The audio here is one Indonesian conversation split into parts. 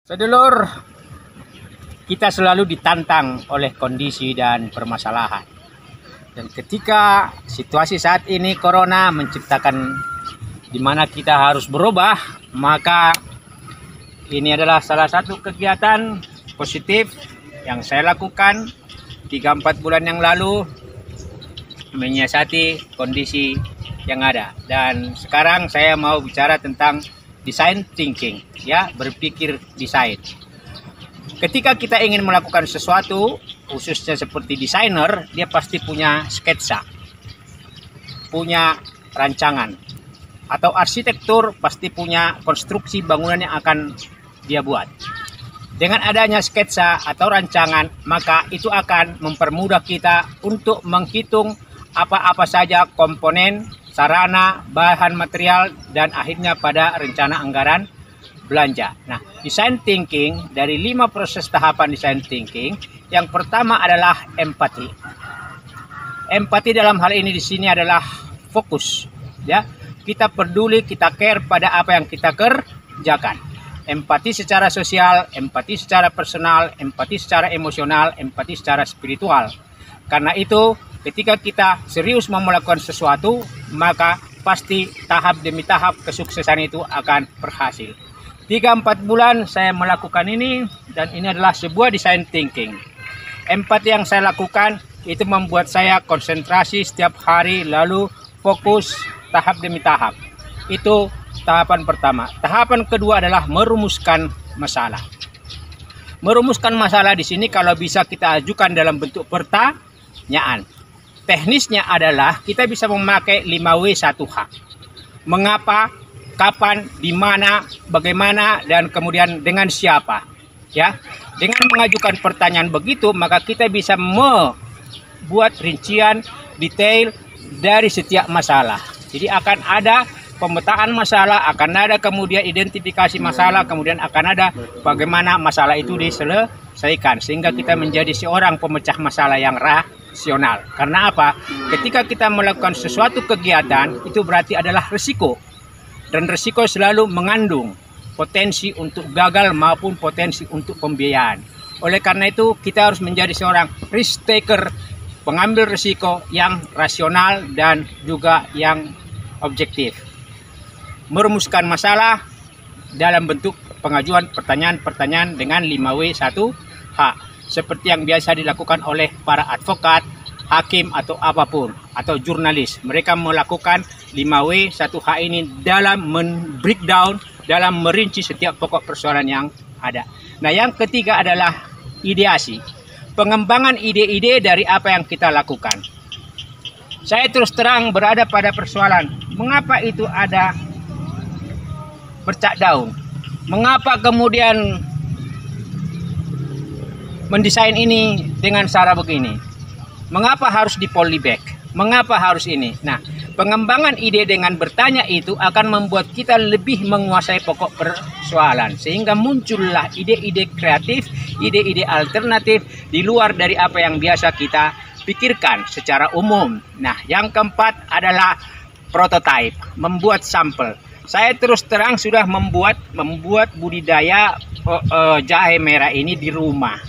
Sedulur, kita selalu ditantang oleh kondisi dan permasalahan. Dan ketika situasi saat ini corona menciptakan di mana kita harus berubah, maka ini adalah salah satu kegiatan positif yang saya lakukan 3-4 bulan yang lalu, menyiasati kondisi yang ada. Dan sekarang saya mau bicara tentang design thinking, ya, berpikir desain. Ketika kita ingin melakukan sesuatu, khususnya seperti desainer, dia pasti punya sketsa, punya rancangan, atau arsitektur pasti punya konstruksi bangunan yang akan dia buat. Dengan adanya sketsa atau rancangan, maka itu akan mempermudah kita untuk menghitung apa-apa saja komponen, sarana, bahan material, dan akhirnya pada rencana anggaran belanja. Nah, design thinking, dari 5 proses tahapan design thinking, yang pertama adalah empati. Empati dalam hal ini di sini adalah fokus, ya. Kita peduli, kita care pada apa yang kita kerjakan. Empati secara sosial, empati secara personal, empati secara emosional, empati secara spiritual. Karena itu, ketika kita serius mau melakukan sesuatu, maka pasti tahap demi tahap kesuksesan itu akan berhasil. 3-4 bulan saya melakukan ini, dan ini adalah sebuah design thinking. Empati yang saya lakukan itu membuat saya konsentrasi setiap hari, lalu fokus tahap demi tahap. Itu tahapan pertama. Tahapan kedua adalah merumuskan masalah. Merumuskan masalah di sini kalau bisa kita ajukan dalam bentuk pertanyaan. Teknisnya adalah kita bisa memakai 5W1H. Mengapa, kapan, di mana, bagaimana, dan kemudian dengan siapa. Ya, dengan mengajukan pertanyaan begitu, maka kita bisa membuat rincian detail dari setiap masalah. Jadi akan ada pemetaan masalah, akan ada kemudian identifikasi masalah, kemudian akan ada bagaimana masalah itu diselesaikan, sehingga kita menjadi seorang pemecah masalah yang rasional. Karena apa? Ketika kita melakukan sesuatu kegiatan, itu berarti adalah risiko. Dan risiko selalu mengandung potensi untuk gagal maupun potensi untuk pembiayaan. Oleh karena itu, kita harus menjadi seorang risk taker, pengambil risiko yang rasional dan juga yang objektif. Merumuskan masalah dalam bentuk pengajuan pertanyaan-pertanyaan dengan 5W1H. Seperti yang biasa dilakukan oleh para advokat, hakim, atau apapun, atau jurnalis. Mereka melakukan 5W1H ini dalam breakdown, dalam merinci setiap pokok persoalan yang ada. Nah, yang ketiga adalah ideasi. Pengembangan ide-ide dari apa yang kita lakukan. Saya terus terang berada pada persoalan, mengapa itu ada bercak daun? Mengapa kemudian mendesain ini dengan cara begini? Mengapa harus di polybag? Mengapa harus ini? Nah, pengembangan ide dengan bertanya itu akan membuat kita lebih menguasai pokok persoalan, sehingga muncullah ide-ide kreatif, ide-ide alternatif di luar dari apa yang biasa kita pikirkan secara umum. Nah, yang keempat adalah prototype, membuat sampel. Saya terus terang sudah membuat budidaya jahe merah ini di rumah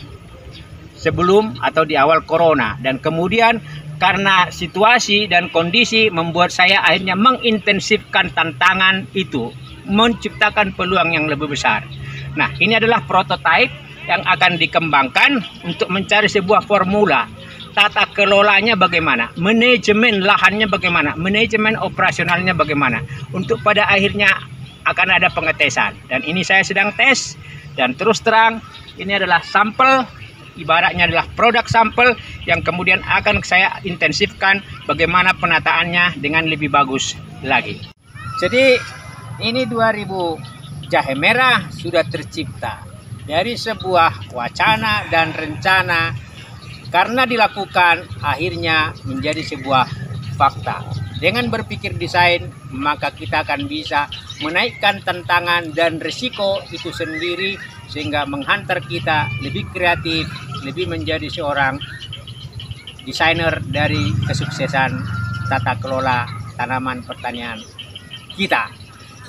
sebelum atau di awal corona, dan kemudian karena situasi dan kondisi membuat saya akhirnya mengintensifkan tantangan itu, menciptakan peluang yang lebih besar. Nah, ini adalah prototype yang akan dikembangkan untuk mencari sebuah formula. Tata kelolanya bagaimana, manajemen lahannya bagaimana, manajemen operasionalnya bagaimana, untuk pada akhirnya akan ada pengetesan. Dan ini saya sedang tes, dan terus terang ini adalah sampel, ibaratnya adalah produk sampel yang kemudian akan saya intensifkan bagaimana penataannya dengan lebih bagus lagi. Jadi ini 2000 jahe merah sudah tercipta dari sebuah wacana dan rencana. Karena dilakukan, akhirnya menjadi sebuah fakta. Dengan berpikir desain, maka kita akan bisa menaikkan tantangan dan risiko itu sendiri, sehingga menghantar kita lebih kreatif, lebih menjadi seorang desainer dari kesuksesan tata kelola tanaman pertanian kita.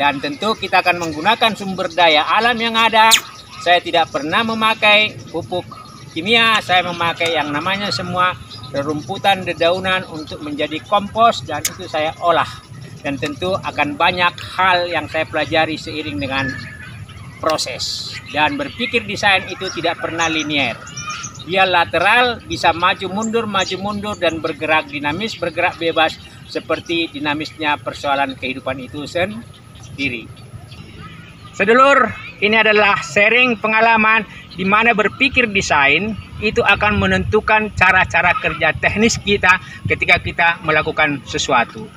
Dan tentu kita akan menggunakan sumber daya alam yang ada, Saya tidak pernah memakai pupuk kimia, saya memakai yang namanya semua rerumputan, dedaunan untuk menjadi kompos, dan itu saya olah. Dan tentu akan banyak hal yang saya pelajari seiring dengan proses. Dan berpikir desain itu tidak pernah linier. Dia lateral, bisa maju mundur, dan bergerak dinamis, bergerak bebas, seperti dinamisnya persoalan kehidupan itu sendiri. Sedulur, ini adalah sharing pengalaman di mana berpikir desain itu akan menentukan cara-cara kerja teknis kita ketika kita melakukan sesuatu.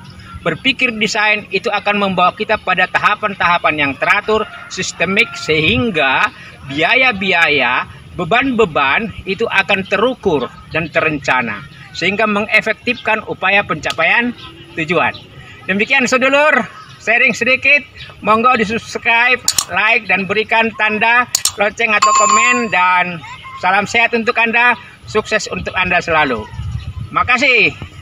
Berpikir desain itu akan membawa kita pada tahapan-tahapan yang teratur, sistemik, sehingga biaya-biaya, beban-beban itu akan terukur dan terencana, sehingga mengefektifkan upaya pencapaian tujuan. Demikian sedulur, sharing sedikit, monggo di subscribe, like, dan berikan tanda lonceng atau komen, dan salam sehat untuk Anda, sukses untuk Anda selalu. Makasih.